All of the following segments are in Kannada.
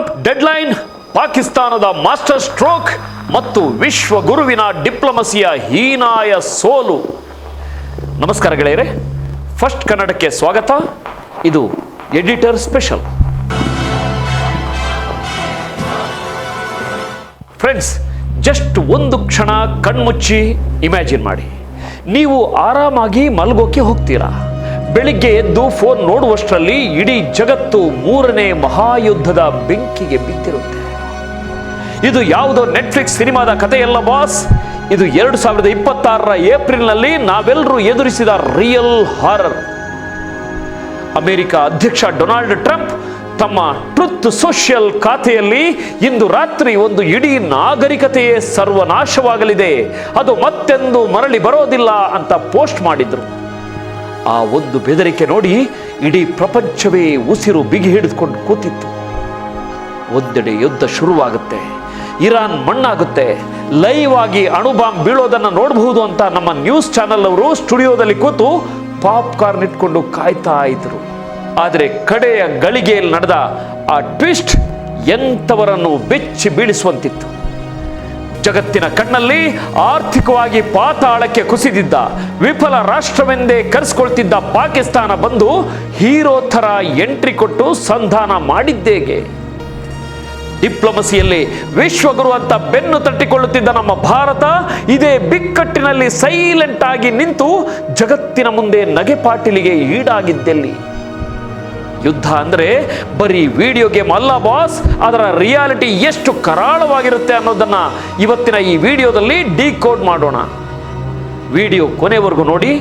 ಟ್ರಂಪ್ ಡೆಡ್ಲೈನ್, ಪಾಕಿಸ್ತಾನದ ಮಾಸ್ಟರ್ ಸ್ಟ್ರೋಕ್ ಮತ್ತು ವಿಶ್ವ ಗುರುವಿನ ಡಿಪ್ಲೊಮಸಿಯ ಹೀನಾಯ ಸೋಲು. ನಮಸ್ಕಾರ ಗೆಳೆಯರೆ, ಫಸ್ಟ್ ಕನ್ನಡಕ್ಕೆ ಸ್ವಾಗತ. ಇದು ಎಡಿಟರ್ ಸ್ಪೆಷಲ್. ಫ್ರೆಂಡ್ಸ್, ಜಸ್ಟ್ ಒಂದು ಕ್ಷಣ ಕಣ್ಮುಚ್ಚಿ ಇಮ್ಯಾಜಿನ್ ಮಾಡಿ. ನೀವು ಆರಾಮಾಗಿ ಮಲಗೋಕೆ ಹೋಗ್ತೀರಾ. ಬೆಳಿಗ್ಗೆ ಎದ್ದು ಫೋನ್ ನೋಡುವಷ್ಟರಲ್ಲಿ ಇಡೀ ಜಗತ್ತು ಮೂರನೇ ಮಹಾಯುದ್ಧದ ಬೆಂಕಿಗೆ ಬಿದ್ದಿರುತ್ತೆ. ಇದು ಯಾವುದೋ ನೆಟ್ಫ್ಲಿಕ್ಸ್ ಸಿನಿಮಾದ ಕಥೆಯಲ್ಲ ಬಾಸ್. ಇದು 2026ರ ಏಪ್ರಿಲ್ನಲ್ಲಿ ನಾವೆಲ್ಲರೂ ಎದುರಿಸಿದ ರಿಯಲ್ ಹಾರರ್. ಅಮೆರಿಕ ಅಧ್ಯಕ್ಷ ಡೊನಾಲ್ಡ್ ಟ್ರಂಪ್ ತಮ್ಮ ಟ್ರುತ್ ಸೋಷಿಯಲ್ ಖಾತೆಯಲ್ಲಿ ಇಂದು ರಾತ್ರಿ ಒಂದು ಇಡೀ ನಾಗರಿಕತೆಯೇ ಸರ್ವನಾಶವಾಗಲಿದೆ, ಅದು ಮತ್ತೆಂದು ಮರಳಿ ಬರೋದಿಲ್ಲ ಅಂತ ಪೋಸ್ಟ್ ಮಾಡಿದ್ರು. ಆ ಒಂದು ಬೆದರಿಕೆ ನೋಡಿ ಇಡೀ ಪ್ರಪಂಚವೇ ಉಸಿರು ಬಿಗಿ ಹಿಡಿದುಕೊಂಡು ಕೂತಿತ್ತು. ಒಂದೆಡೆ ಯುದ್ಧ ಶುರುವಾಗುತ್ತೆ, ಇರಾನ್ ಮಣ್ಣಾಗುತ್ತೆ, ಲೈವ್ ಆಗಿ ಅಣುಬಾಂಬ್ ಬೀಳೋದನ್ನು ನೋಡಬಹುದು ಅಂತ ನಮ್ಮ ನ್ಯೂಸ್ ಚಾನೆಲ್ ಅವರು ಸ್ಟುಡಿಯೋದಲ್ಲಿ ಕೂತು ಪಾಪ್ಕಾರ್ನ್ ಇಟ್ಕೊಂಡು ಕಾಯ್ತಾ ಇದ್ರು. ಆದರೆ ಕಡೆಯ ಗಳಿಗೆಯಲ್ಲಿ ನಡೆದ ಆ ಟ್ವಿಸ್ಟ್ ಎಂಥವರನ್ನು ಬೆಚ್ಚಿ ಬೀಳಿಸುವಂತಿತ್ತು. ಜಗತ್ತಿನ ಕಣ್ಣಲ್ಲಿ ಆರ್ಥಿಕವಾಗಿ ಪಾತಾಳಕ್ಕೆ ಕುಸಿದಿದ್ದ ವಿಫಲ ರಾಷ್ಟ್ರವೆಂದೇ ಕರೆಸಿಕೊಳ್ತಿದ್ದ ಪಾಕಿಸ್ತಾನ ಬಂದು ಹೀರೋ ಥರ ಎಂಟ್ರಿ ಕೊಟ್ಟು ಸಂಧಾನ ಮಾಡಿದ್ದೇಗೆ. ಡಿಪ್ಲೊಮಸಿಯಲ್ಲಿ ವಿಶ್ವಗುರು ಅಂತ ಬೆನ್ನು ತಟ್ಟಿಕೊಳ್ಳುತ್ತಿದ್ದ ನಮ್ಮ ಭಾರತ ಇದೇ ಬಿಕ್ಕಟ್ಟಿನಲ್ಲಿ ಸೈಲೆಂಟ್ ಆಗಿ ನಿಂತು ಜಗತ್ತಿನ ಮುಂದೆ ನಗೆಪಾಟಿಲಿಗೆ ಈಡಾಗಿದ್ದೆಲ್ಲಿ? ಯುದ್ಧ ಅಂದ್ರೆ ಬರೀ ವಿಡಿಯೋ ಗೇಮ್ ಅಲ್ಲ ಬಾಸ್, ಅದರ ರಿಯಾಲಿಟಿ ಎಷ್ಟು ಕರಾಳವಾಗಿರುತ್ತೆ ಅನ್ನೋದನ್ನ ಇವತ್ತಿನ ಈ ವಿಡಿಯೋದಲ್ಲಿ ಡಿಕೋಡ್ ಮಾಡೋಣ. ವಿಡಿಯೋ ಕೊನೆವರೆಗೂ ನೋಡಿ,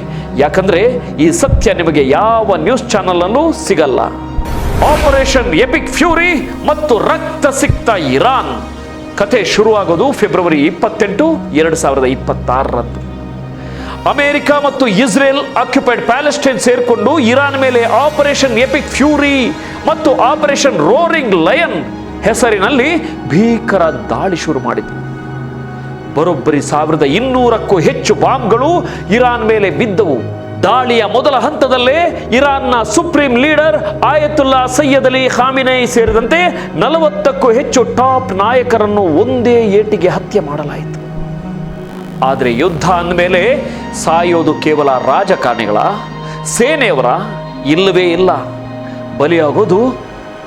ಯಾಕಂದ್ರೆ ಈ ಸತ್ಯ ನಿಮಗೆ ಯಾವ ನ್ಯೂಸ್ ಚಾನೆಲ್ ಸಿಗಲ್ಲ. ಆಪರೇಷನ್ ಎಪಿಕ್ ಫ್ಯೂರಿ ಮತ್ತು ರಕ್ತ ಸಿಕ್ತ ಇರಾನ್ ಕಥೆ ಶುರುವಾಗೋದು ಫೆಬ್ರವರಿ 28, 2026ರಂದು. ಅಮೆರಿಕ ಮತ್ತು ಇಸ್ರೇಲ್ ಆಕ್ಯುಪೈಡ್ ಪ್ಯಾಲೆಸ್ಟೈನ್ ಸೇರ್ಕೊಂಡು ಇರಾನ್ ಮೇಲೆ ಆಪರೇಷನ್ ಎಪಿಕ್ ಫ್ಯೂರಿ ಮತ್ತು ಆಪರೇಷನ್ ರೋರಿಂಗ್ ಲಯನ್ ಹೆಸರಿನಲ್ಲಿ ಭೀಕರ ದಾಳಿ ಶುರು ಮಾಡಿತು. ಬರೋಬ್ಬರಿ 1200ಕ್ಕೂ ಹೆಚ್ಚು ಬಾಂಬ್ಗಳು ಇರಾನ್ ಮೇಲೆ ಬಿದ್ದವು. ದಾಳಿಯ ಮೊದಲ ಹಂತದಲ್ಲೇ ಇರಾನ್ನ supreme leader Ayatollah Sayyid Ali Khamenei ಸೇರಿದಂತೆ 40ಕ್ಕೂ ಹೆಚ್ಚು ಟಾಪ್ ನಾಯಕರನ್ನು ಒಂದೇ ಏಟಿಗೆ ಹತ್ಯೆ ಮಾಡಲಾಯಿತು. ಆದರೆ ಯುದ್ಧ ಅಂದಮೇಲೆ ಸಾಯೋದು ಕೇವಲ ರಾಜಕಾರಣಿಗಳ, ಸೇನೆಯವರ? ಇಲ್ಲವೇ ಇಲ್ಲ. ಬಲಿಯಾಗೋದು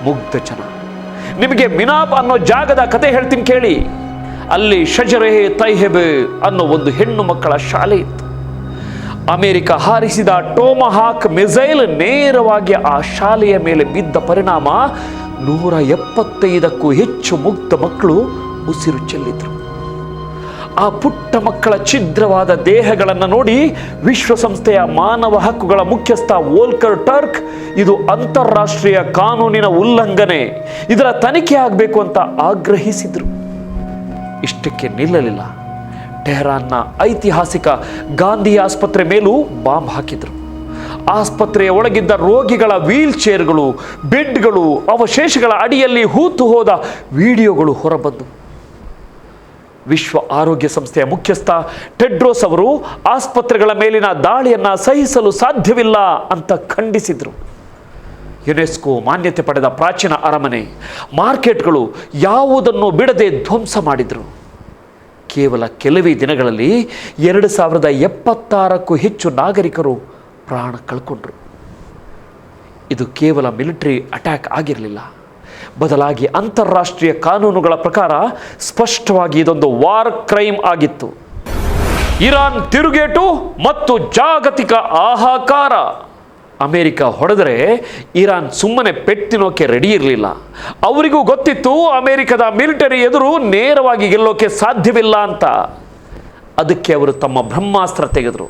ಮುಗ್ಧ ಜನ. ನಿಮಗೆ ಮಿನಾಬ್ ಅನ್ನೋ ಜಾಗದ ಕತೆ ಹೇಳ್ತೀನಿ ಕೇಳಿ. ಅಲ್ಲಿ ಶಜರೆ ತೈಹೆಬೆ ಅನ್ನೋ ಒಂದು ಹೆಣ್ಣು ಮಕ್ಕಳ ಶಾಲೆ ಇತ್ತು. ಅಮೆರಿಕ ಹಾರಿಸಿದ ಟೋಮಹಾಕ್ ಮಿಸೈಲ್ ನೇರವಾಗಿ ಆ ಶಾಲೆಯ ಮೇಲೆ ಬಿದ್ದ ಪರಿಣಾಮ 175ಕ್ಕೂ ಹೆಚ್ಚು ಮುಗ್ಧ ಮಕ್ಕಳು ಉಸಿರು ಚೆಲ್ಲಿದ್ರು. ಆ ಪುಟ್ಟ ಮಕ್ಕಳ ಛಿದ್ರವಾದ ದೇಹಗಳನ್ನು ನೋಡಿ ವಿಶ್ವಸಂಸ್ಥೆಯ ಮಾನವ ಹಕ್ಕುಗಳ ಮುಖ್ಯಸ್ಥ ವೋಲ್ಕರ್ ಟರ್ಕ್ ಇದು ಅಂತಾರಾಷ್ಟ್ರೀಯ ಕಾನೂನಿನ ಉಲ್ಲಂಘನೆ, ಇದರ ತನಿಖೆ ಆಗಬೇಕು ಅಂತ ಆಗ್ರಹಿಸಿದ್ರು. ಇಷ್ಟಕ್ಕೆ ನಿಲ್ಲಲಿಲ್ಲ. ಟೆಹರಾನ್ನ ಐತಿಹಾಸಿಕ ಗಾಂಧಿ ಆಸ್ಪತ್ರೆ ಮೇಲೂ ಬಾಂಬ್ ಹಾಕಿದ್ರು. ಆಸ್ಪತ್ರೆಯ ಒಳಗಿದ್ದ ರೋಗಿಗಳ ವೀಲ್ ಚೇರ್ಗಳು, ಬೆಡ್ಗಳು, ಅವಶೇಷಗಳ ಅಡಿಯಲ್ಲಿ ಹೂತು ಹೋದ ವಿಡಿಯೋಗಳು ಹೊರಬಂದು. ವಿಶ್ವ ಆರೋಗ್ಯ ಸಂಸ್ಥೆಯ ಮುಖ್ಯಸ್ಥ ಟೆಡ್ರೋಸ್ ಅವರು ಆಸ್ಪತ್ರೆಗಳ ಮೇಲಿನ ದಾಳಿಯನ್ನು ಸಹಿಸಲು ಸಾಧ್ಯವಿಲ್ಲ ಅಂತ ಖಂಡಿಸಿದರು. ಯುನೆಸ್ಕೋ ಮಾನ್ಯತೆ ಪಡೆದ ಪ್ರಾಚೀನ ಅರಮನೆ, ಮಾರ್ಕೆಟ್ಗಳು ಯಾವುದನ್ನು ಬಿಡದೆ ಧ್ವಂಸ ಮಾಡಿದರು. ಕೇವಲ ಕೆಲವೇ ದಿನಗಳಲ್ಲಿ 2076ಕ್ಕೂ ಹೆಚ್ಚು ನಾಗರಿಕರು ಪ್ರಾಣ ಕಳ್ಕೊಂಡ್ರು. ಇದು ಕೇವಲ ಮಿಲಿಟರಿ ಅಟ್ಯಾಕ್ ಆಗಿರಲಿಲ್ಲ, ಬದಲಾಗಿ ಅಂತಾರಾಷ್ಟ್ರೀಯ ಕಾನೂನುಗಳ ಪ್ರಕಾರ ಸ್ಪಷ್ಟವಾಗಿ ಇದೊಂದು ವಾರ್ ಕ್ರೈಮ್ ಆಗಿತ್ತು. ಇರಾನ್ ತಿರುಗೇಟು ಮತ್ತು ಜಾಗತಿಕ ಹಾಹಾಕಾರ. ಅಮೆರಿಕ ಹೊಡೆದರೆ ಇರಾನ್ ಸುಮ್ಮನೆ ಪೆಟ್ಟಿನೋಕೆ ರೆಡಿ ಇರಲಿಲ್ಲ. ಅವರಿಗೂ ಗೊತ್ತಿತ್ತು ಅಮೆರಿಕದ ಮಿಲಿಟರಿ ಎದುರು ನೇರವಾಗಿ ಗೆಲ್ಲೋಕೆ ಸಾಧ್ಯವಿಲ್ಲ ಅಂತ. ಅದಕ್ಕೆ ಅವರು ತಮ್ಮ ಬ್ರಹ್ಮಾಸ್ತ್ರ ತೆಗೆದರು.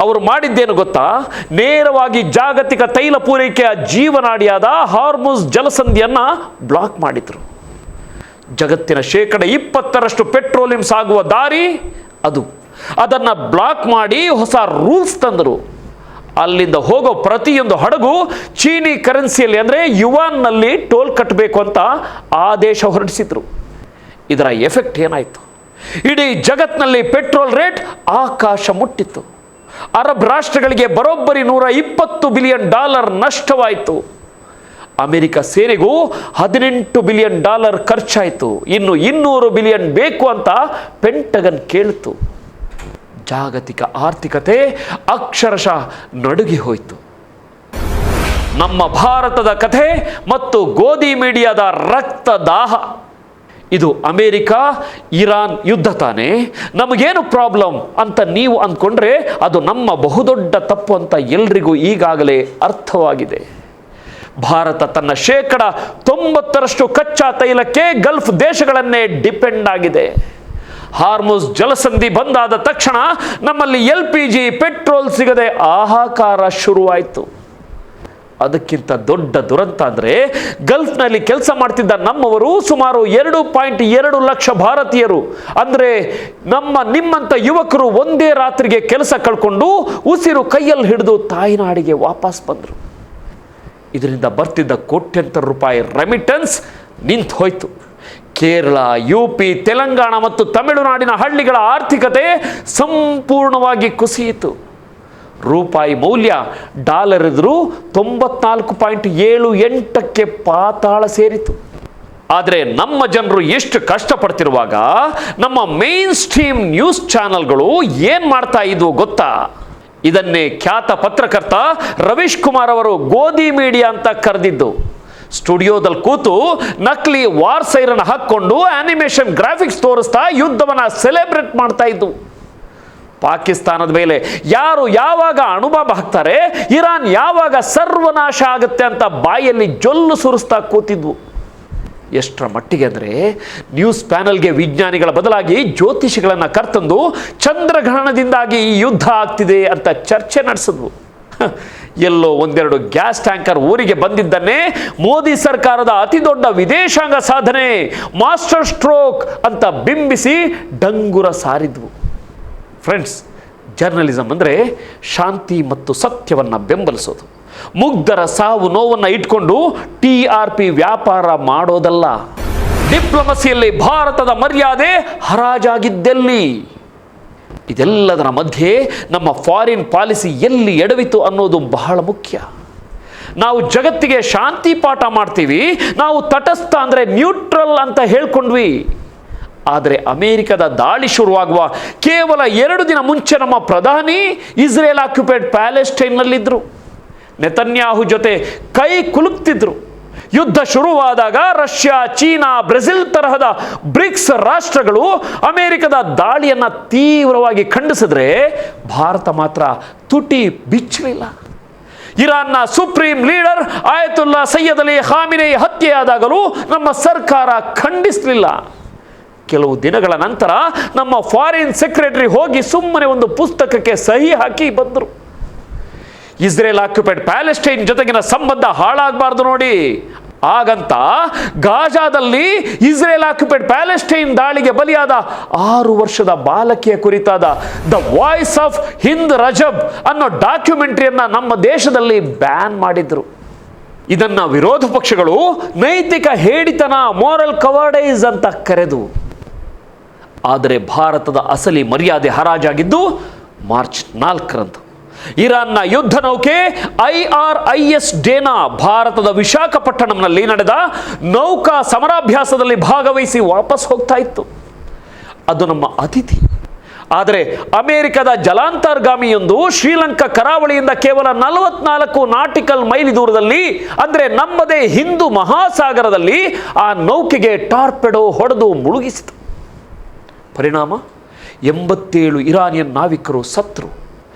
ಅವರು ಮಾಡಿದ್ದೇನು ಗೊತ್ತಾ? ನೇರವಾಗಿ ಜಾಗತಿಕ ತೈಲ ಪೂರೈಕೆಯ ಜೀವನಾಡಿಯಾದ ಹಾರ್ಮುಜ್ ಜಲಸಂಧಿಯನ್ನು ಬ್ಲಾಕ್ ಮಾಡಿದರು. ಜಗತ್ತಿನ 20% ಪೆಟ್ರೋಲಿಯಂ ಸಾಗುವ ದಾರಿ ಅದು. ಅದನ್ನು ಬ್ಲಾಕ್ ಮಾಡಿ ಹೊಸ ರೂಲ್ಸ್ ತಂದರು. ಅಲ್ಲಿಂದ ಹೋಗೋ ಪ್ರತಿಯೊಂದು ಹಡಗು ಚೀನಿ ಕರೆನ್ಸಿಯಲ್ಲಿ ಅಂದರೆ ಯುವಾನ್ನಲ್ಲಿ ಟೋಲ್ ಕಟ್ಟಬೇಕು ಅಂತ ಆದೇಶ ಹೊರಡಿಸಿದ್ರು. ಇದರ ಎಫೆಕ್ಟ್ ಏನಾಯಿತು? ಇಡೀ ಜಗತ್ತಿನಲ್ಲಿ ಪೆಟ್ರೋಲ್ ರೇಟ್ ಆಕಾಶ ಮುಟ್ಟಿತ್ತು. ಅರಬ್ ರಾಷ್ಟ್ರಗಳಿಗೆ ಬರೋಬ್ಬರಿ $120 ಬಿಲಿಯನ್ ನಷ್ಟವಾಯಿತು. ಅಮೆರಿಕ ಸೇನೆಗೂ $18 ಬಿಲಿಯನ್ ಖರ್ಚಾಯಿತು. ಇನ್ನು $200 ಬಿಲಿಯನ್ ಬೇಕು ಅಂತ ಪೆಂಟಗನ್ ಕೇಳಿತು. ಜಾಗತಿಕ ಆರ್ಥಿಕತೆ ಅಕ್ಷರಶಃ ನಡುಗಿ ಹೋಯಿತು. ನಮ್ಮ ಭಾರತದ ಕಥೆ ಮತ್ತು ಗೋಧಿ ಮೀಡಿಯಾದ ರಕ್ತದಾಹ. ಇದು ಅಮೆರಿಕ ಇರಾನ್ ಯುದ್ಧ ತಾನೇ, ನಮಗೇನು ಪ್ರಾಬ್ಲಮ್ ಅಂತ ನೀವು ಅಂದ್ಕೊಂಡ್ರೆ ಅದು ನಮ್ಮ ಬಹುದೊಡ್ಡ ತಪ್ಪು ಅಂತ ಎಲ್ರಿಗೂ ಈಗಾಗಲೇ ಅರ್ಥವಾಗಿದೆ. ಭಾರತ ತನ್ನ 90% ಕಚ್ಚಾ ತೈಲಕ್ಕೆ ಗಲ್ಫ್ ದೇಶಗಳನ್ನೇ ಡಿಪೆಂಡ್ ಆಗಿದೆ. ಹಾರ್ಮುಜ್ ಜಲಸಂಧಿ ಬಂದಾದ ತಕ್ಷಣ ನಮ್ಮಲ್ಲಿ LPG ಪೆಟ್ರೋಲ್ ಸಿಗದೆ ಹಾಹಾಕಾರ ಶುರುವಾಯಿತು. ಅದಕ್ಕಿಂತ ದೊಡ್ಡ ದುರಂತ ಅಂದರೆ ಗಲ್ಫ್ನಲ್ಲಿ ಕೆಲಸ ಮಾಡ್ತಿದ್ದ ನಮ್ಮವರು ಸುಮಾರು 2.2 ಲಕ್ಷ ಭಾರತೀಯರು, ಅಂದರೆ ನಿಮ್ಮಂಥ ಯುವಕರು ಒಂದೇ ರಾತ್ರಿಗೆ ಕೆಲಸ ಕಳ್ಕೊಂಡು ಉಸಿರು ಕೈಯಲ್ಲಿ ಹಿಡಿದು ತಾಯ್ನಾಡಿಗೆ ವಾಪಸ್ ಬಂದರು. ಇದರಿಂದ ಬರ್ತಿದ್ದ ಕೋಟ್ಯಂತರ ರೂಪಾಯಿ ರೆಮಿಟೆನ್ಸ್ ನಿಂತು ಹೋಯಿತು. ಕೇರಳ, UP, ತೆಲಂಗಾಣ ಮತ್ತು ತಮಿಳುನಾಡಿನ ಹಳ್ಳಿಗಳ ಆರ್ಥಿಕತೆ ಸಂಪೂರ್ಣವಾಗಿ ಕುಸಿಯಿತು. ರೂಪಾಯಿ ಮೌಲ್ಯ ಡಾಲರ್ ಎದುರು 94.78ಕ್ಕೆ ಪಾತಾಳ ಸೇರಿತು. ಆದರೆ ನಮ್ಮ ಜನರು ಎಷ್ಟು ಕಷ್ಟಪಡ್ತಿರುವಾಗ ನಮ್ಮ ಮೇನ್ ಸ್ಟ್ರೀಮ್ ನ್ಯೂಸ್ ಚಾನೆಲ್ಗಳು ಏನು ಮಾಡ್ತಾ ಇದ್ವು ಗೊತ್ತಾ? ಇದನ್ನೇ ಖ್ಯಾತ ಪತ್ರಕರ್ತ ರವೀಶ್ ಕುಮಾರ್ ಅವರು ಗೋಧಿ ಮೀಡಿಯಾ ಅಂತ ಕರೆದಿದ್ದು. ಸ್ಟುಡಿಯೋದಲ್ಲಿ ಕೂತು ನಕಲಿ ವಾರ್ ಸೈರನ್ ಹಾಕ್ಕೊಂಡು ಆನಿಮೇಷನ್ ಗ್ರಾಫಿಕ್ಸ್ ತೋರಿಸ್ತಾ ಯುದ್ಧವನ್ನ ಸೆಲೆಬ್ರೇಟ್ ಮಾಡ್ತಾ ಇದ್ದು. ಪಾಕಿಸ್ತಾನದ ಮೇಲೆ ಯಾರು ಯಾವಾಗ ಅಣುಬಾಂಬ್ ಹಾಕ್ತಾರೆ, ಇರಾನ್ ಯಾವಾಗ ಸರ್ವನಾಶ ಆಗುತ್ತೆ ಅಂತ ಬಾಯಲ್ಲಿ ಜೊಲ್ಲು ಸುರಿಸ್ತಾ ಕೂತಿದ್ವು. ಎಷ್ಟರ ಮಟ್ಟಿಗೆ ಅಂದರೆ ನ್ಯೂಸ್ ಪ್ಯಾನಲ್ಗೆ ವಿಜ್ಞಾನಿಗಳ ಬದಲಾಗಿ ಜ್ಯೋತಿಷಿಗಳನ್ನು ಕರ್ತಂದು ಚಂದ್ರಗ್ರಹಣದಿಂದಾಗಿ ಈ ಯುದ್ಧ ಆಗ್ತಿದೆ ಅಂತ ಚರ್ಚೆ ನಡೆಸಿದ್ವು. ಎಲ್ಲೋ ಒಂದೆರಡು ಗ್ಯಾಸ್ ಟ್ಯಾಂಕರ್ ಊರಿಗೆ ಬಂದಿದ್ದನ್ನೇ ಮೋದಿ ಸರ್ಕಾರದ ಅತಿ ದೊಡ್ಡ ವಿದೇಶಾಂಗ ಸಾಧನೆ, ಮಾಸ್ಟರ್ ಸ್ಟ್ರೋಕ್ ಅಂತ ಬಿಂಬಿಸಿ ಡಂಗುರ ಸಾರಿದ್ವು. ಫ್ರೆಂಡ್ಸ್, ಜರ್ನಲಿಸಮ್ ಅಂದರೆ ಶಾಂತಿ ಮತ್ತು ಸತ್ಯವನ್ನು ಬೆಂಬಲಿಸೋದು, ಮುಗ್ಧರ ಸಾವು ನೋವನ್ನು ಇಟ್ಕೊಂಡು TRP ವ್ಯಾಪಾರ ಮಾಡೋದಲ್ಲ. ಡಿಪ್ಲೊಮಸಿಯಲ್ಲಿ ಭಾರತದ ಮರ್ಯಾದೆ ಹರಾಜಾಗಿದ್ದೆಲ್ಲಿ? ಇದೆಲ್ಲದರ ಮಧ್ಯೆ ನಮ್ಮ ಫಾರಿನ್ ಪಾಲಿಸಿ ಎಲ್ಲಿ ಎಡವಿತು ಅನ್ನೋದು ಬಹಳ ಮುಖ್ಯ. ನಾವು ಜಗತ್ತಿಗೆ ಶಾಂತಿ ಪಾಠ ಮಾಡ್ತೀವಿ, ನಾವು ತಟಸ್ಥ ಅಂದರೆ ನ್ಯೂಟ್ರಲ್ ಅಂತ ಹೇಳ್ಕೊಂಡ್ವಿ. ಆದರೆ ಅಮೆರಿಕದ ದಾಳಿ ಶುರುವಾಗುವ ಕೇವಲ 2 ದಿನ ಮುಂಚೆ ನಮ್ಮ ಪ್ರಧಾನಿ ಇಸ್ರೇಲ್ ಆಕ್ಯುಪೈಡ್ ಪ್ಯಾಲೆಸ್ಟೈನ್ನಲ್ಲಿದ್ದರು. ನೆತನ್ಯಾಹು ಜೊತೆ ಕೈ ಕುಲುಕ್ತಿದ್ರು. ಯುದ್ಧ ಶುರುವಾದಾಗ ರಷ್ಯಾ, ಚೀನಾ, ಬ್ರೆಜಿಲ್ ತರಹದ ಬ್ರಿಕ್ಸ್ ರಾಷ್ಟ್ರಗಳು ಅಮೆರಿಕದ ದಾಳಿಯನ್ನು ತೀವ್ರವಾಗಿ ಖಂಡಿಸಿದ್ರೆ ಭಾರತ ಮಾತ್ರ ತುಟಿ ಬಿಚ್ಚಲಿಲ್ಲ. ಇರಾನ್ನ supreme leader Ayatollah Sayyid Ali Khamenei ಹತ್ಯೆಯಾದಾಗಲೂ ನಮ್ಮ ಸರ್ಕಾರ ಖಂಡಿಸಲಿಲ್ಲ. ಕೆಲವು ದಿನಗಳ ನಂತರ ನಮ್ಮ ಫಾರಿನ್ ಸೆಕ್ರೆಟರಿ ಹೋಗಿ ಸುಮ್ಮನೆ ಒಂದು ಪುಸ್ತಕಕ್ಕೆ ಸಹಿ ಹಾಕಿ ಬಂದರು. ಇಸ್ರೇಲ್ ಆಕ್ಯುಪೈಡ್ ಪ್ಯಾಲೆಸ್ಟೈನ್ ಜೊತೆಗಿನ ಸಂಬಂಧ ಹಾಳಾಗಬಾರ್ದು ನೋಡಿ, ಹಾಗಂತ ಗಾಜಾದಲ್ಲಿ ಇಸ್ರೇಲ್ ಆಕ್ಯುಪೈಡ್ ಪ್ಯಾಲೆಸ್ಟೈನ್ ದಾಳಿಗೆ ಬಲಿಯಾದ 6 ವರ್ಷದ ಬಾಲಕಿಯ ಕುರಿತಾದ the voice of Hind Rajab ಅನ್ನೋ ಡಾಕ್ಯುಮೆಂಟರಿಯನ್ನ ನಮ್ಮ ದೇಶದಲ್ಲಿ ಬ್ಯಾನ್ ಮಾಡಿದ್ರು. ಇದನ್ನ ವಿರೋಧ ಪಕ್ಷಗಳು ನೈತಿಕ ಹೇಡಿತನ, ಮೋರಲ್ ಕವರ್ಡೈಸ್ ಅಂತ ಕರೆದು. ಆದರೆ ಭಾರತದ ಅಸಲಿ ಮರ್ಯಾದೆ ಹರಾಜಾಗಿದ್ದು ಮಾರ್ಚ್ 4ರಂದು. ಇರಾನ್ನ ಯುದ್ಧ ನೌಕೆ IRIS ಡೇನಾ ಭಾರತದ ವಿಶಾಖಪಟ್ಟಣಂನಲ್ಲಿ ನಡೆದ ನೌಕಾ ಸಮರಾಭ್ಯಾಸದಲ್ಲಿ ಭಾಗವಹಿಸಿ ವಾಪಸ್ ಹೋಗ್ತಾ ಇತ್ತು. ಅದು ನಮ್ಮ ಅತಿಥಿ. ಆದರೆ ಅಮೆರಿಕದ ಜಲಾಂತರ್ಗಾಮಿಯೊಂದು ಶ್ರೀಲಂಕಾ ಕರಾವಳಿಯಿಂದ ಕೇವಲ 44 ನಾಟಿಕಲ್ ಮೈಲಿ ದೂರದಲ್ಲಿ, ಅಂದರೆ ನಮ್ಮದೇ ಹಿಂದೂ ಮಹಾಸಾಗರದಲ್ಲಿ ಆ ನೌಕೆಗೆ ಟಾರ್ಪೆಡೋ ಹೊಡೆದು ಮುಳುಗಿಸಿತು. ಪರಿಣಾಮ 87 ಇರಾನಿಯನ್ ನಾವಿಕರು ಸತ್ರು.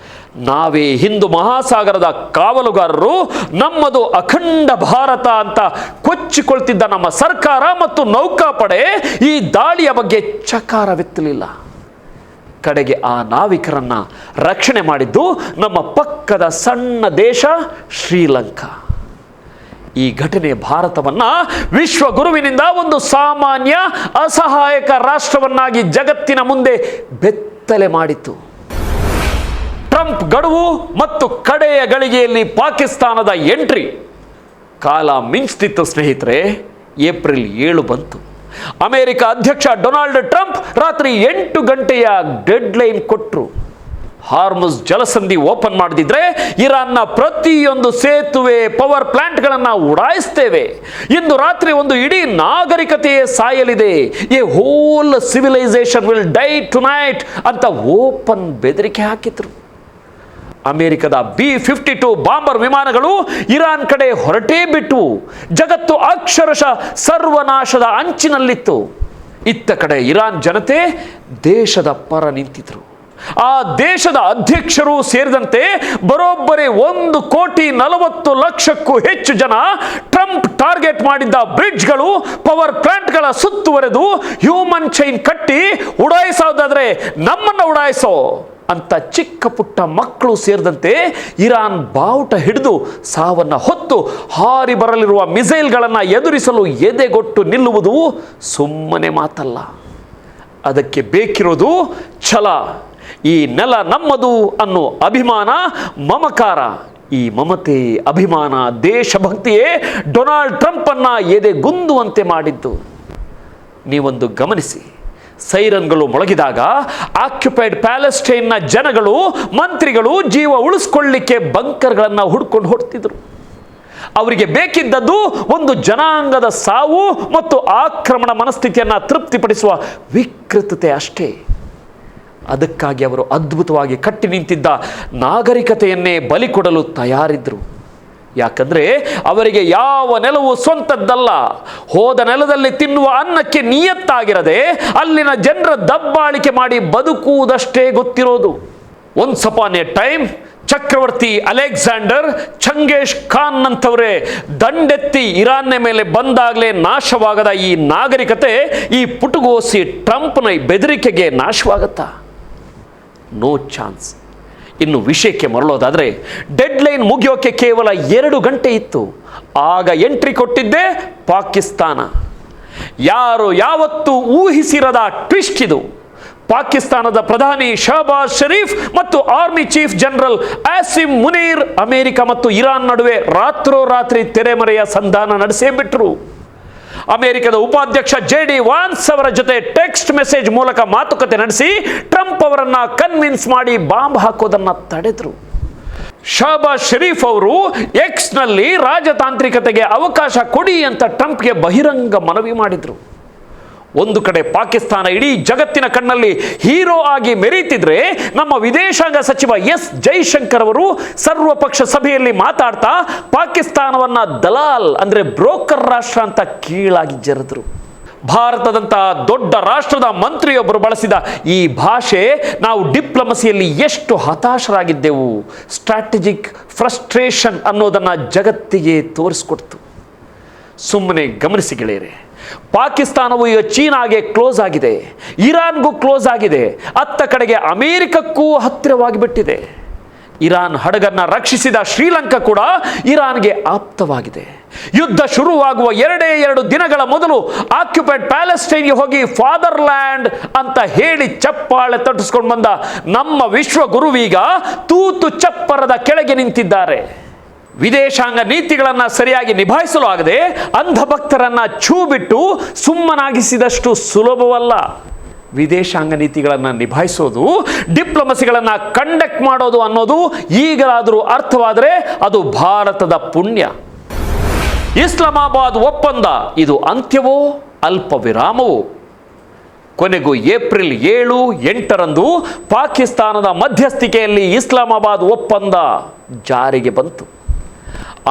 ನಾವೇ ಹಿಂದೂ ಮಹಾಸಾಗರದ ಕಾವಲುಗಾರರು, ನಮ್ಮದು ಅಖಂಡ ಭಾರತ ಅಂತ ಕೊಚ್ಚಿಕೊಳ್ತಿದ್ದ ನಮ್ಮ ಸರ್ಕಾರ ಮತ್ತು ನೌಕಾಪಡೆ ಈ ದಾಳಿಯ ಬಗ್ಗೆ ಚಕಾರವೆತ್ತಲಿಲ್ಲ. ಕಡೆಗೆ ಆ ನಾವಿಕರನ್ನ ರಕ್ಷಣೆ ಮಾಡಿದ್ದು ನಮ್ಮ ಪಕ್ಕದ ಸಣ್ಣ ದೇಶ ಶ್ರೀಲಂಕಾ. ಈ ಘಟನೆ ಭಾರತವನ್ನ ವಿಶ್ವಗುರುವಿನಿಂದ ಒಂದು ಸಾಮಾನ್ಯ ಅಸಹಾಯಕ ರಾಷ್ಟ್ರವನ್ನಾಗಿ ಜಗತ್ತಿನ ಮುಂದೆ ಬೆತ್ತಲೆ ಮಾಡಿತು. ಟ್ರಂಪ್ ಗಡುವು ಮತ್ತು ಕಡೆಯ ಗಳಿಗೆಯಲ್ಲಿ ಪಾಕಿಸ್ತಾನದ ಎಂಟ್ರಿ ಕಾಲ ಮಿಂಚ್ತಿತ್ತು ಸ್ನೇಹಿತರೆ. ಏಪ್ರಿಲ್ 7 ಬಂತು. ಅಮೆರಿಕ ಅಧ್ಯಕ್ಷ ಡೊನಾಲ್ಡ್ ಟ್ರಂಪ್ ರಾತ್ರಿ 8 ಗಂಟೆಯ ಡೆಡ್ಲೈನ್ ಕೊಟ್ಟರು. ಹಾರ್ಮುಜ್ ಜಲಸಂಧಿ ಓಪನ್ ಮಾಡದಿದ್ರೆ ಇರಾನ್ನ ಪ್ರತಿಯೊಂದು ಸೇತುವೆ, ಪವರ್ ಪ್ಲಾಂಟ್ಗಳನ್ನು ಉಡಾಯಿಸ್ತೇವೆ. ಇಂದು ರಾತ್ರಿ ಒಂದು ಇಡೀ ನಾಗರಿಕತೆಯೇ ಸಾಯಲಿದೆ. A whole civilisation will die tonight ಅಂತ ಓಪನ್ ಬೆದರಿಕೆ ಹಾಕಿದ್ರು. ಅಮೆರಿಕದ B-52 ಬಾಂಬರ್ ವಿಮಾನಗಳು ಇರಾನ್ ಕಡೆ ಹೊರಟೇ ಬಿಟ್ಟು ಜಗತ್ತು ಅಕ್ಷರಶಃ ಸರ್ವನಾಶದ ಅಂಚಿನಲ್ಲಿತ್ತು. ಇತ್ತ ಕಡೆ ಇರಾನ್ ಜನತೆ ದೇಶದ ಪರ ನಿಂತಿದ್ರು. ಆ ದೇಶದ ಅಧ್ಯಕ್ಷರು ಸೇರಿದಂತೆ ಬರೋಬ್ಬರಿ 1,40,00,000ಕ್ಕೂ ಹೆಚ್ಚು ಜನ ಟ್ರಂಪ್ ಟಾರ್ಗೆಟ್ ಮಾಡಿದ್ದ ಬ್ರಿಡ್ಜ್ಗಳು, ಪವರ್ ಪ್ಲಾಂಟ್ಗಳ ಸುತ್ತುವರೆದು ಹ್ಯೂಮನ್ ಚೈನ್ ಕಟ್ಟಿ ಉಡಾಯಿಸೋದಾದ್ರೆ ನಮ್ಮನ್ನ ಉಡಾಯಿಸೋ ಅಂತ ಚಿಕ್ಕ ಪುಟ್ಟ ಮಕ್ಕಳು ಸೇರಿದಂತೆ ಇರಾನ್ ಬಾವುಟ ಹಿಡಿದು ಸಾವನ್ನ ಹೊತ್ತು ಹಾರಿ ಬರಲಿರುವ ಮಿಸೈಲ್ಗಳನ್ನು ಎದುರಿಸಲು ಎದೆಗೊಟ್ಟು ನಿಲ್ಲುವುದು ಸುಮ್ಮನೆ ಮಾತಲ್ಲ. ಅದಕ್ಕೆ ಬೇಕಿರೋದು ಛಲ. ಈ ನೆಲ ನಮ್ಮದು ಅನ್ನೋ ಅಭಿಮಾನ, ಮಮಕಾರ. ಈ ಮಮತೆ, ಅಭಿಮಾನ, ದೇಶಭಕ್ತಿಯೇ ಡೊನಾಲ್ಡ್ ಟ್ರಂಪ್ ಅನ್ನ ಎದೆಗುಂದುವಂತೆ ಮಾಡಿದ್ದು. ನೀವೊಂದು ಗಮನಿಸಿ, ಸೈರನ್ಗಳು ಮೊಳಗಿದಾಗ ಆಕ್ಯುಪೈಡ್ ಪ್ಯಾಲೆಸ್ಟೈನ್ನ ಜನಗಳು, ಮಂತ್ರಿಗಳು ಜೀವ ಉಳಿಸ್ಕೊಳ್ಳಿಕ್ಕೆ ಬಂಕರ್ಗಳನ್ನು ಹುಡ್ಕೊಂಡು ಹೊಡ್ತಿದ್ರು. ಅವರಿಗೆ ಬೇಕಿದ್ದದ್ದು ಒಂದು ಜನಾಂಗದ ಸಾವು ಮತ್ತು ಆಕ್ರಮಣ ಮನಸ್ಥಿತಿಯನ್ನು ತೃಪ್ತಿಪಡಿಸುವ ವಿಕೃತತೆ ಅಷ್ಟೇ. ಅದಕ್ಕಾಗಿ ಅವರು ಅದ್ಭುತವಾಗಿ ಕಟ್ಟಿ ನಿಂತಿದ್ದ ನಾಗರಿಕತೆಯನ್ನೇ ಬಲಿ ಕೊಡಲು ತಯಾರಿದ್ರು. ಯಾಕಂದ್ರೆ ಅವರಿಗೆ ಯಾವ ನೆಲವು ಸ್ವಂತದ್ದಲ್ಲ. ಹೋದ ನೆಲದಲ್ಲಿ ತಿನ್ನುವ ಅನ್ನಕ್ಕೆ ನಿಯತ್ತಾಗಿರದೆ ಅಲ್ಲಿನ ಜನರ ದಬ್ಬಾಳಿಕೆ ಮಾಡಿ ಬದುಕುವುದಷ್ಟೇ ಗೊತ್ತಿರೋದು. ಒನ್ಸ್ ಅಪಾನ್ ಎ ಟೈಮ್ ಚಕ್ರವರ್ತಿ ಅಲೆಕ್ಸಾಂಡರ್, ಚಂಗೇಶ್ ಖಾನ್ ನಂತವರೇ ದಂಡೆತ್ತಿ ಇರಾನ್ನ ಮೇಲೆ ಬಂದಾಗಲೇ ನಾಶವಾಗದ ಈ ನಾಗರಿಕತೆ ಈ ಪುಟುಗೋಸಿ ಟ್ರಂಪ್ನ ಬೆದರಿಕೆಗೆ ನಾಶವಾಗತ್ತಾ? No chance. ಇನ್ನು ವಿಷಯಕ್ಕೆ ಮರಳೋದಾದರೆ, ಡೆಡ್ಲೈನ್ ಮುಗಿಯೋಕೆ ಕೇವಲ 2 ಗಂಟೆ ಇತ್ತು. ಆಗ ಎಂಟ್ರಿ ಕೊಟ್ಟಿದ್ದೇ ಪಾಕಿಸ್ತಾನ. ಯಾರು ಯಾವತ್ತೂ ಊಹಿಸಿರದ ಟ್ವಿಸ್ಟ್ ಇದು. ಪಾಕಿಸ್ತಾನದ ಪ್ರಧಾನಿ ಶಹಬಾಜ್ ಶರೀಫ್ ಮತ್ತು army chief general awesome Munir America ಮತ್ತು ಇರಾನ್ ನಡುವೆ ರಾತ್ರೋರಾತ್ರಿ ತೆರೆಮರೆಯ ಸಂಧಾನ ನಡೆಸೇ ಬಿಟ್ರು. ಅಮೆರಿಕದ ಉಪಾಧ್ಯಕ್ಷ JD ವಾನ್ಸ್ ಅವರ ಜೊತೆ ಟೆಕ್ಸ್ಟ್ ಮೆಸೇಜ್ ಮೂಲಕ ಮಾತುಕತೆ ನಡೆಸಿ ಟ್ರಂಪ್ ಅವರನ್ನ ಕನ್ವಿನ್ಸ್ ಮಾಡಿ ಬಾಂಬ್ ಹಾಕೋದನ್ನ ತಡೆದ್ರು. ಶಹಬಾಜ್ ಶರೀಫ್ ಅವರು ಎಕ್ಸ್ನಲ್ಲಿ ರಾಜತಾಂತ್ರಿಕತೆಗೆ ಅವಕಾಶ ಕೊಡಿ ಅಂತ ಟ್ರಂಪ್ಗೆ ಬಹಿರಂಗ ಮನವಿ ಮಾಡಿದ್ರು. ಒಂದು ಕಡೆ ಪಾಕಿಸ್ತಾನ ಇಡೀ ಜಗತ್ತಿನ ಕಣ್ಣಲ್ಲಿ ಹೀರೋ ಆಗಿ ಮೆರೀತಿದ್ರೆ, ನಮ್ಮ ವಿದೇಶಾಂಗ ಸಚಿವ S ಜೈಶಂಕರ್ ಅವರು ಸರ್ವಪಕ್ಷ ಸಭೆಯಲ್ಲಿ ಮಾತಾಡ್ತಾ ಪಾಕಿಸ್ತಾನವನ್ನ ದಲಾಲ್ ಅಂದ್ರೆ ಬ್ರೋಕರ್ ರಾಷ್ಟ್ರ ಅಂತ ಕೀಳಾಗಿ ಜರೆದ್ರು. ಭಾರತದಂತಹ ದೊಡ್ಡ ರಾಷ್ಟ್ರದ ಮಂತ್ರಿಯೊಬ್ಬರು ಬಳಸಿದ ಈ ಭಾಷೆ ನಾವು ಡಿಪ್ಲೊಮಸಿಯಲ್ಲಿ ಎಷ್ಟು ಹತಾಶರಾಗಿದ್ದೆವು, ಸ್ಟ್ರಾಟಜಿಕ್ ಫ್ರಸ್ಟ್ರೇಷನ್ ಅನ್ನೋದನ್ನ ಜಗತ್ತಿಗೆ ತೋರಿಸ್ಕೊಡ್ತು. ಸುಮ್ಮನೆ ಗಮನಿಸಿ ಗೆಳೆಯರೆ, ಪಾಕಿಸ್ತಾನವು ಈಗ ಚೀನಾಗೆ ಕ್ಲೋಸ್ ಆಗಿದೆ, ಇರಾನ್ಗೂ ಕ್ಲೋಸ್ ಆಗಿದೆ, ಅತ್ತ ಕಡೆಗೆ ಅಮೆರಿಕಕ್ಕೂ ಹತ್ತಿರವಾಗಿ ಬಿಟ್ಟಿದೆ. ಇರಾನ್ ಹಡಗನ್ನ ರಕ್ಷಿಸಿದ ಶ್ರೀಲಂಕಾ ಕೂಡ ಇರಾನ್ಗೆ ಆಪ್ತವಾಗಿದೆ. ಯುದ್ಧ ಶುರುವಾಗುವ 2 ದಿನಗಳ ಮೊದಲು ಆಕ್ಯುಪೈಡ್ ಪ್ಯಾಲೆಸ್ಟೈನ್ಗೆ ಹೋಗಿ ಫಾದರ್ಲ್ಯಾಂಡ್ ಅಂತ ಹೇಳಿ ಚಪ್ಪಾಳೆ ತಟ್ಟಿಸ್ಕೊಂಡು ಬಂದ ನಮ್ಮ ವಿಶ್ವ ಗುರುವೀಗ ತೂತು ಚಪ್ಪರದ ಕೆಳಗೆ ನಿಂತಿದ್ದಾರೆ. ವಿದೇಶಾಂಗ ನೀತಿಗಳನ್ನು ಸರಿಯಾಗಿ ನಿಭಾಯಿಸಲು ಆಗದೆ ಅಂಧಭಕ್ತರನ್ನ ಛೂ ಬಿಟ್ಟು ಸುಮ್ಮನಾಗಿಸಿದಷ್ಟು ಸುಲಭವಲ್ಲ. ವಿದೇಶಾಂಗ ನೀತಿಗಳನ್ನು ನಿಭಾಯಿಸೋದು, ಡಿಪ್ಲೊಮಸಿಗಳನ್ನು ಕಂಡಕ್ಟ್ ಮಾಡೋದು ಅನ್ನೋದು ಈಗಲಾದರೂ ಅರ್ಥವಾದರೆ ಅದು ಭಾರತದ ಪುಣ್ಯ. ಇಸ್ಲಾಮಾಬಾದ್ ಒಪ್ಪಂದ ಇದು ಅಂತ್ಯವೋ ಅಲ್ಪ ವಿರಾಮವೋ? ಕೊನೆಗೂ ಏಪ್ರಿಲ್ 7-8ರಂದು ಪಾಕಿಸ್ತಾನದ ಮಧ್ಯಸ್ಥಿಕೆಯಲ್ಲಿ ಇಸ್ಲಾಮಾಬಾದ್ ಒಪ್ಪಂದ ಜಾರಿಗೆ ಬಂತು.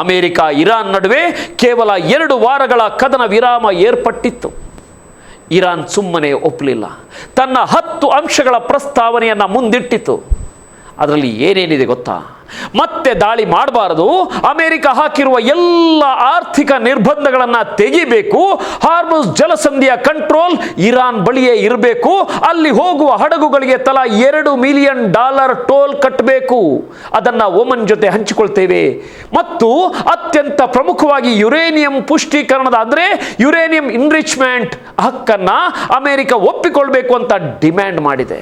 ಅಮೆರಿಕ ಇರಾನ್ ನಡುವೆ ಕೇವಲ 2 ವಾರಗಳ ಕದನ ವಿರಾಮ ಏರ್ಪಟ್ಟಿತ್ತು. ಇರಾನ್ ಸುಮ್ಮನೆ ಒಪ್ಪಲಿಲ್ಲ. ತನ್ನ 10 ಅಂಶಗಳ ಪ್ರಸ್ತಾವನೆಯನ್ನು ಮುಂದಿಟ್ಟಿತು. ಅದರಲ್ಲಿ ಏನೇನಿದೆ ಗೊತ್ತಾ? ಮತ್ತೆ ದಾಳಿ ಮಾಡಬಾರದು, ಅಮೆರಿಕ ಹಾಕಿರುವ ಎಲ್ಲ ಆರ್ಥಿಕ ನಿರ್ಬಂಧಗಳನ್ನು ತೆಗಿಬೇಕು, ಹಾರ್ಮುಜ್ ಜಲಸಂಧಿಯ ಕಂಟ್ರೋಲ್ ಇರಾನ್ ಬಳಿಯೇ ಇರಬೇಕು, ಅಲ್ಲಿ ಹೋಗುವ ಹಡಗುಗಳಿಗೆ ತಲಾ $2 ಮಿಲಿಯನ್ ಟೋಲ್ ಕಟ್ಟಬೇಕು, ಅದನ್ನು ಒಮನ್ ಜೊತೆ ಹಂಚಿಕೊಳ್ತೇವೆ, ಮತ್ತು ಅತ್ಯಂತ ಪ್ರಮುಖವಾಗಿ ಯುರೇನಿಯಂ ಪುಷ್ಟೀಕರಣದ ಅಂದರೆ ಯುರೇನಿಯಂ ಇನ್ರಿಚ್ಮೆಂಟ್ ಹಕ್ಕನ್ನು ಅಮೆರಿಕ ಒಪ್ಪಿಕೊಳ್ಬೇಕು ಅಂತ ಡಿಮ್ಯಾಂಡ್ ಮಾಡಿದೆ.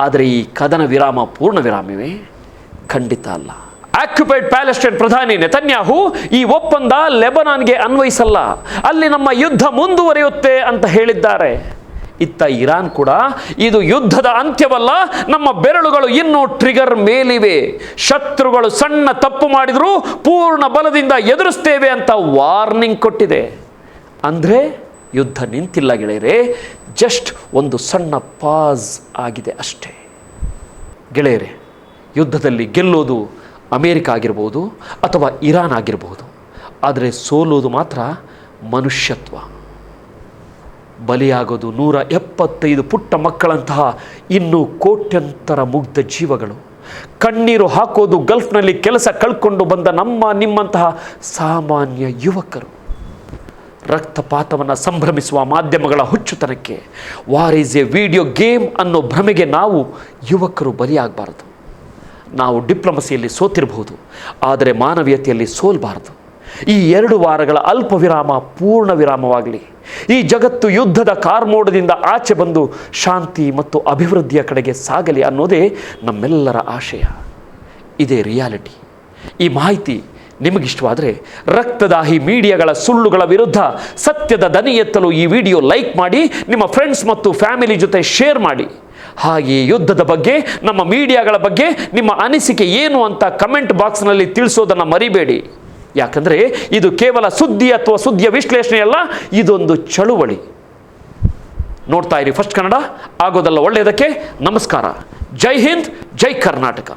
ಆದರೆ ಈ ಕದನ ವಿರಾಮ ಪೂರ್ಣ ವಿರಾಮವೇ? ಖಂಡಿತ ಅಲ್ಲ. ಆಕ್ಯುಪೈಡ್ ಪ್ಯಾಲೆಸ್ಟೈನ್ ಪ್ರಧಾನಿ ನೆತನ್ಯಾಹು ಈ ಒಪ್ಪಂದ ಲೆಬನಾನ್ಗೆ ಅನ್ವಯಿಸಲ್ಲ, ಅಲ್ಲಿ ನಮ್ಮ ಯುದ್ಧ ಮುಂದುವರಿಯುತ್ತೆ ಅಂತ ಹೇಳಿದ್ದಾರೆ. ಇತ್ತ ಇರಾನ್ ಕೂಡ ಇದು ಯುದ್ಧದ ಅಂತ್ಯವಲ್ಲ, ನಮ್ಮ ಬೆರಳುಗಳು ಇನ್ನೂ ಟ್ರಿಗರ್ ಮೇಲಿವೆ, ಶತ್ರುಗಳು ಸಣ್ಣ ತಪ್ಪು ಮಾಡಿದರೂ ಪೂರ್ಣ ಬಲದಿಂದ ಎದುರಿಸ್ತೇವೆ ಅಂತ ವಾರ್ನಿಂಗ್ ಕೊಟ್ಟಿದೆ. ಅಂದರೆ ಯುದ್ಧ ನಿಂತಿಲ್ಲ ಗೆಳೆಯರೇ, ಜಸ್ಟ್ ಒಂದು ಸಣ್ಣ ಪಾಸ್ ಆಗಿದೆ ಅಷ್ಟೇ. ಗೆಳೆಯರೇ, ಯುದ್ಧದಲ್ಲಿ ಗೆಲ್ಲೋದು ಅಮೇರಿಕ ಆಗಿರ್ಬೋದು ಅಥವಾ ಇರಾನ್ ಆಗಿರ್ಬೋದು, ಆದರೆ ಸೋಲೋದು ಮಾತ್ರ ಮನುಷ್ಯತ್ವ. ಬಲಿಯಾಗೋದು 175 ಪುಟ್ಟ ಮಕ್ಕಳಂತಹ ಇನ್ನೂ ಕೋಟ್ಯಂತರ ಮುಗ್ಧ ಜೀವಗಳು. ಕಣ್ಣೀರು ಹಾಕೋದು ಗಲ್ಫ್ನಲ್ಲಿ ಕೆಲಸ ಕಳ್ಕೊಂಡು ಬಂದ ನಿಮ್ಮಂತಹ ಸಾಮಾನ್ಯ ಯುವಕರು. ರಕ್ತಪಾತವನ್ನು ಸಂಭ್ರಮಿಸುವ ಮಾಧ್ಯಮಗಳ ಹುಚ್ಚುತನಕ್ಕೆ war is a video game ಅನ್ನೋ ಭ್ರಮೆಗೆ ನಾವು ಯುವಕರು ಬಲಿಯಾಗಬಾರದು. ನಾವು ಡಿಪ್ಲೊಮಸಿಯಲ್ಲಿ ಸೋತಿರಬಹುದು, ಆದರೆ ಮಾನವೀಯತೆಯಲ್ಲಿ ಸೋಲ್ಬಾರದು. ಈ 2 ವಾರಗಳ ಅಲ್ಪ ವಿರಾಮ ಪೂರ್ಣ ವಿರಾಮವಾಗಲಿ. ಈ ಜಗತ್ತು ಯುದ್ಧದ ಕಾರ್ಮೋಡದಿಂದ ಆಚೆ ಬಂದು ಶಾಂತಿ ಮತ್ತು ಅಭಿವೃದ್ಧಿಯ ಕಡೆಗೆ ಸಾಗಲಿ ಅನ್ನೋದೇ ನಮ್ಮೆಲ್ಲರ ಆಶಯ. ಇದೇ ರಿಯಾಲಿಟಿ. ಈ ಮಾಹಿತಿ ನಿಮಗಿಷ್ಟವಾದರೆ ರಕ್ತದಾಹಿ ಮೀಡಿಯಾಗಳ ಸುಳ್ಳುಗಳ ವಿರುದ್ಧ ಸತ್ಯದ ದನಿ ಎತ್ತಲು ಈ ವಿಡಿಯೋ ಲೈಕ್ ಮಾಡಿ, ನಿಮ್ಮ ಫ್ರೆಂಡ್ಸ್ ಮತ್ತು ಫ್ಯಾಮಿಲಿ ಜೊತೆ ಶೇರ್ ಮಾಡಿ. ಹಾಗೆಯೇ ಯುದ್ಧದ ಬಗ್ಗೆ, ನಮ್ಮ ಮೀಡಿಯಾಗಳ ಬಗ್ಗೆ ನಿಮ್ಮ ಅನಿಸಿಕೆ ಏನು ಅಂತ ಕಮೆಂಟ್ ಬಾಕ್ಸ್ನಲ್ಲಿ ತಿಳಿಸೋದನ್ನು ಮರಿಬೇಡಿ. ಯಾಕಂದರೆ ಇದು ಕೇವಲ ಸುದ್ದಿ ಅಥವಾ ಸುದ್ದಿಯ ವಿಶ್ಲೇಷಣೆ ಅಲ್ಲ, ಇದೊಂದು ಚಳುವಳಿ. ನೋಡ್ತಾ ಇರಿ ಫಸ್ಟ್ ಕನ್ನಡ, ಆಗೋದಲ್ಲ ಒಳ್ಳೆಯದಕ್ಕೆ. ನಮಸ್ಕಾರ. ಜೈ ಹಿಂದ್, ಜೈ ಕರ್ನಾಟಕ.